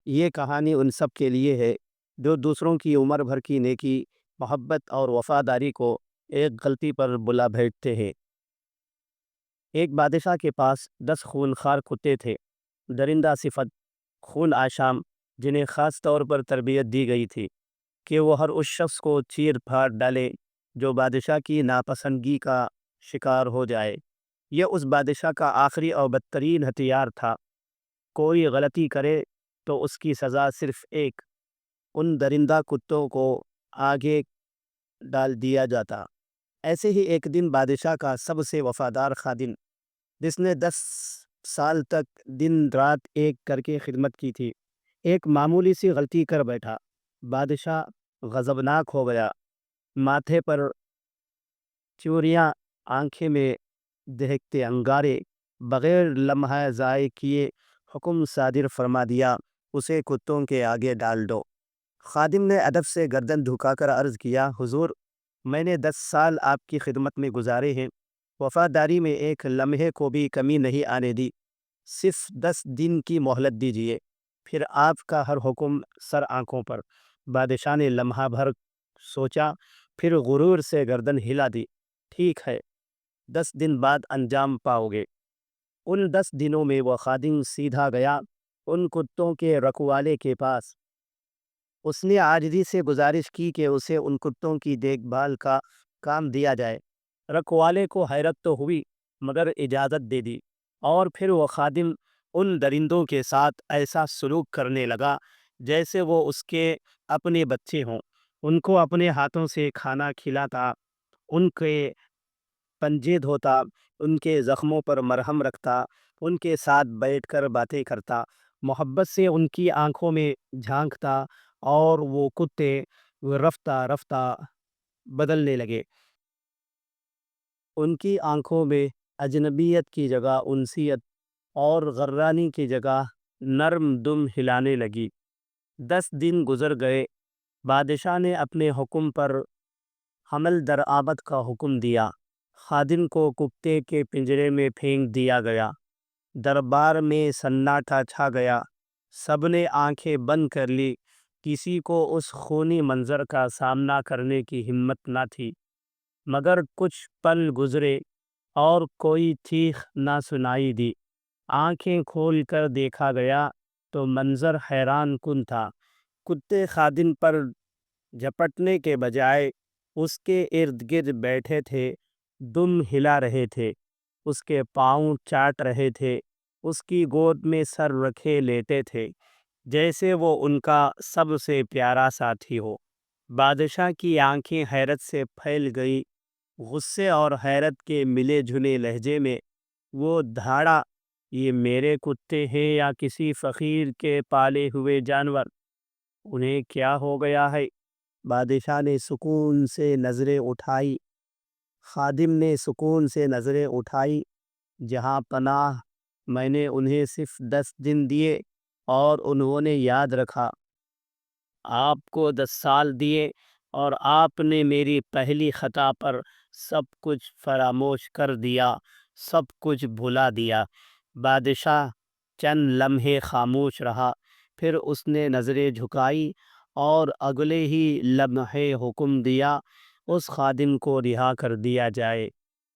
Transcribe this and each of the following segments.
یہ کہانی ان سب کے لیے ہے جو دوسروں کی عمر بھر کی نیکی، محبت اور وفاداری کو ایک غلطی پر بلا بھیجتے ہیں۔ ایک بادشاہ کے پاس 10 خونخوار کتے تھے، درندہ صفت، خون آشام، جنہیں خاص طور پر تربیت دی گئی تھی کہ وہ ہر اس شخص کو چیر پھاڑ ڈالے جو بادشاہ کی ناپسندگی کا شکار ہو جائے۔ یہ اس بادشاہ کا آخری اور بدترین ہتھیار تھا۔ کوئی غلطی کرے تو اس کی سزا صرف ایک ان درندہ کتوں کو آگے ڈال دیا جاتا۔ ایسے ہی ایک دن بادشاہ کا سب سے وفادار خادم، جس نے 10 سال تک دن رات ایک کر کے خدمت کی تھی، ایک معمولی سی غلطی کر بیٹھا۔ بادشاہ غضبناک ہو گیا، ماتھے پر چوریاں، آنکھیں میں دہکتے انگارے، بغیر لمحہ ضائع کیے حکم صادر فرما دیا، اسے کتوں کے آگے ڈال دو۔ خادم نے ادب سے گردن جھکا کر عرض کیا، حضور، میں نے 10 سال آپ کی خدمت میں گزارے ہیں، وفاداری میں ایک لمحے کو بھی کمی نہیں آنے دی، صرف 10 دن کی مہلت دیجیے، پھر آپ کا ہر حکم سر آنکھوں پر۔ بادشاہ نے لمحہ بھر سوچا، پھر غرور سے گردن ہلا دی، ٹھیک ہے، 10 دن بعد انجام پاؤ گے۔ ان 10 دنوں میں وہ خادم سیدھا گیا ان کتوں کے رکھوالے کے پاس۔ اس نے عاجزی سے گزارش کی کہ اسے ان کتوں کی دیکھ بھال کا کام دیا جائے۔ رکھوالے کو حیرت تو ہوئی، مگر اجازت دے دی، اور پھر وہ خادم ان درندوں کے ساتھ ایسا سلوک کرنے لگا جیسے وہ اس کے اپنے بچے ہوں۔ ان کو اپنے ہاتھوں سے کھانا کھلاتا، ان کے پنجے دھوتا، ان کے زخموں پر مرہم رکھتا، ان کے ساتھ بیٹھ کر باتیں کرتا، محبت سے ان کی آنکھوں میں جھانکتا، اور وہ کتے رفتہ رفتہ بدلنے لگے۔ ان کی آنکھوں میں اجنبیت کی جگہ انسیت اور غرانی کی جگہ نرم دم ہلانے لگی۔ 10 دن گزر گئے، بادشاہ نے اپنے حکم پر حمل درآمد کا حکم دیا۔ خادم کو کتے کے پنجرے میں پھینک دیا گیا۔ دربار میں سناٹا چھا گیا، سب نے آنکھیں بند کر لی، کسی کو اس خونی منظر کا سامنا کرنے کی ہمت نہ تھی۔ مگر کچھ پل گزرے اور کوئی چیخ نہ سنائی دی۔ آنکھیں کھول کر دیکھا گیا تو منظر حیران کن تھا۔ کتے خادم پر جھپٹنے کے بجائے اس کے ارد گرد بیٹھے تھے، دم ہلا رہے تھے، اس کے پاؤں چاٹ رہے تھے، اس کی گود میں سر رکھے لیٹے تھے، جیسے وہ ان کا سب سے پیارا ساتھی ہو۔ بادشاہ کی آنکھیں حیرت سے پھیل گئی، غصے اور حیرت کے ملے جھلے لہجے میں وہ دھاڑا، یہ میرے کتے ہیں یا کسی فقیر کے پالے ہوئے جانور؟ انہیں کیا ہو گیا ہے؟ بادشاہ نے سکون سے نظریں اٹھائی، خادم نے سکون سے نظریں اٹھائی، جہاں پناہ، میں نے انہیں صرف 10 دن دیے اور انہوں نے یاد رکھا۔ آپ کو 10 سال دیے اور آپ نے میری پہلی خطا پر سب کچھ فراموش کر دیا، سب کچھ بھلا دیا۔ بادشاہ چند لمحے خاموش رہا، پھر اس نے نظریں جھکائی اور اگلے ہی لمحے حکم دیا، اس خادم کو رہا کر دیا جائے۔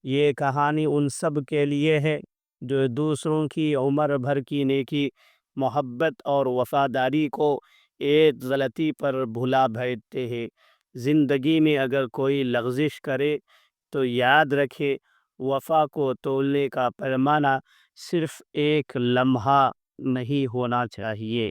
یہ کہانی ان سب کے لیے ہے جو دوسروں کی عمر بھر کی نیکی، محبت اور وفاداری کو ایک غلطی پر بھلا بھیجتے ہیں۔ زندگی میں اگر کوئی لغزش کرے تو یاد رکھے، وفا کو تولنے کا پیمانہ صرف ایک لمحہ نہیں ہونا چاہیے۔